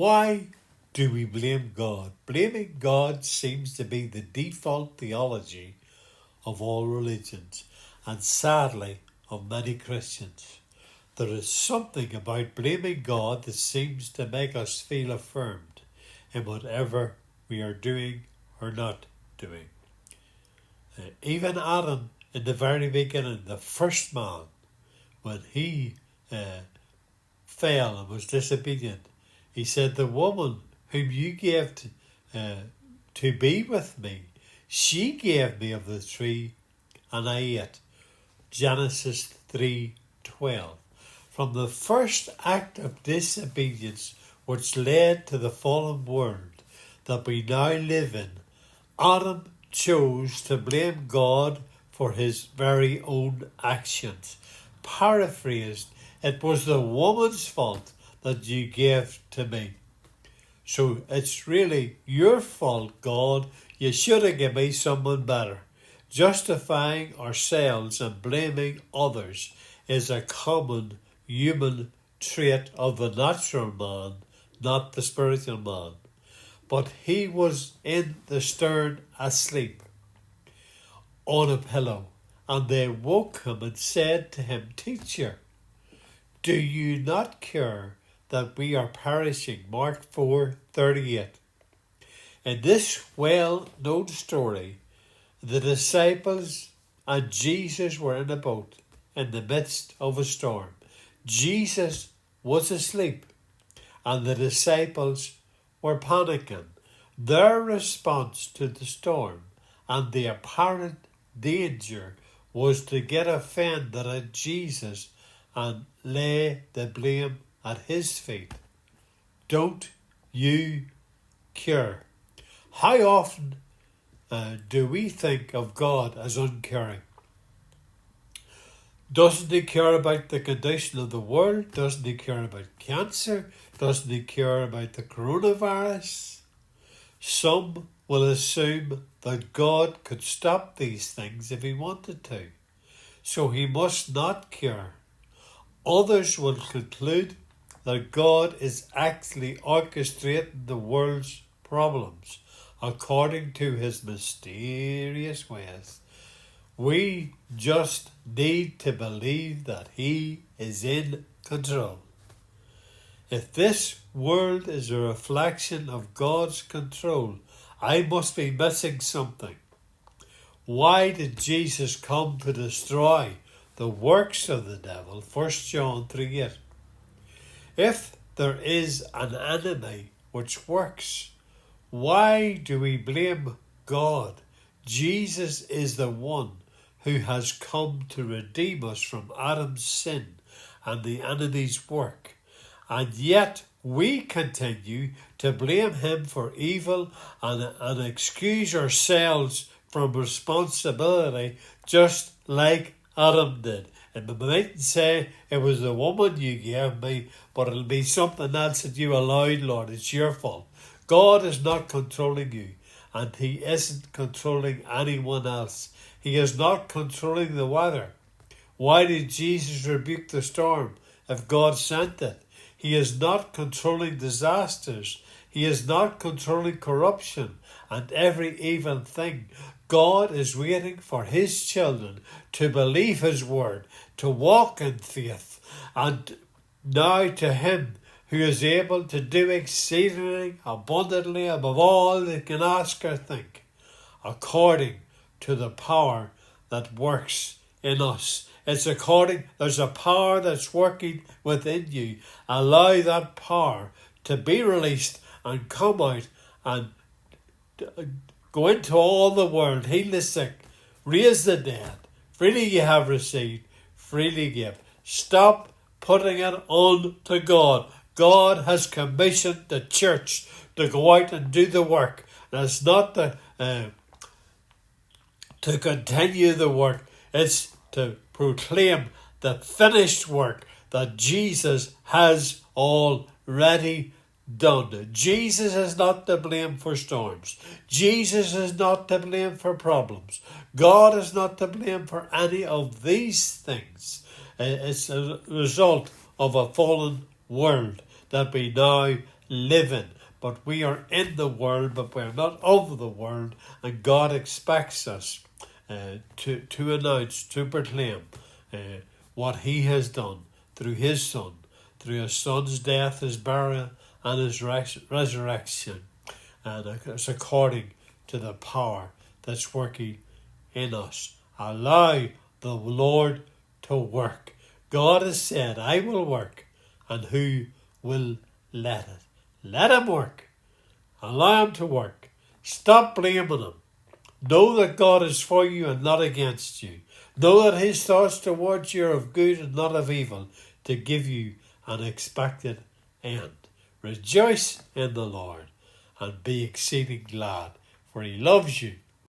Why do we blame God? Blaming God seems to be the default theology of all religions, and sadly of many Christians. There is something about blaming God that seems to make us feel affirmed in whatever we are doing or not doing. Even Adam, in the very beginning, the first man, when he fell and was disobedient, he said, "The woman whom you gave to be with me, she gave me of the tree and I ate." Genesis 3:12. From the first act of disobedience which led to the fallen world that we now live in, Adam chose to blame God for his very own actions. Paraphrased, it was the woman's fault that you gave to me. So it's really your fault, God. You should have given me someone better. Justifying ourselves and blaming others is a common human trait of the natural man, not the spiritual man. But he was in the stern asleep on a pillow, and they woke him and said to him, "Teacher, do you not care that we are perishing?" Mark 4:38. In this well-known story, the disciples and Jesus were in a boat in the midst of a storm. Jesus was asleep, and the disciples were panicking. Their response to the storm and the apparent danger was to get offended at Jesus and lay the blame at his feet. Don't you care? How often do we think of God as uncaring? Doesn't he care about the condition of the world? Doesn't he care about cancer? Doesn't he care about the coronavirus? Some will assume that God could stop these things if he wanted to, so he must not care. Others will conclude that God is actually orchestrating the world's problems according to his mysterious ways. We just need to believe that he is in control. If this world is a reflection of God's control, I must be missing something. Why did Jesus come to destroy the works of the devil? 1 John 3:8. If there is an enemy which works, why do we blame God? Jesus is the one who has come to redeem us from Adam's sin and the enemy's work. And yet we continue to blame him for evil and excuse ourselves from responsibility, just like Adam did. And we mightn't say, "It was the woman you gave me," but it'll be something else that you allowed, Lord. It's your fault. God is not controlling you, and he isn't controlling anyone else. He is not controlling the weather. Why did Jesus rebuke the storm if God sent it? He is not controlling disasters. He is not controlling corruption and every evil thing. God is waiting for his children to believe his word, to walk in faith, and now to him who is able to do exceedingly abundantly above all they can ask or think, according to the power that works in us. There's a power that's working within you. Allow that power to be released and come out and go into all the world, heal the sick, raise the dead. Freely you have received, freely give. Stop putting it on to God. God has commissioned the church to go out and do the work. And it's not to continue the work. It's to proclaim the finished work that Jesus has already done. Jesus is not to blame for storms. Jesus is not to blame for problems. God is not to blame for any of these things. It's a result of a fallen world that we now live in. But we are in the world, but we're not of the world. And God expects us to announce, to proclaim what he has done through his Son, through his Son's death, his burial, and his resurrection. And it's according to the power that's working in us. Allow the Lord to work. God has said, I will work, and who will let it? Let him work. Allow him to work. Stop blaming him. Know that God is for you and not against you. Know that his thoughts towards you are of good and not of evil, to give you an expected end. Rejoice in the Lord and be exceeding glad, for he loves you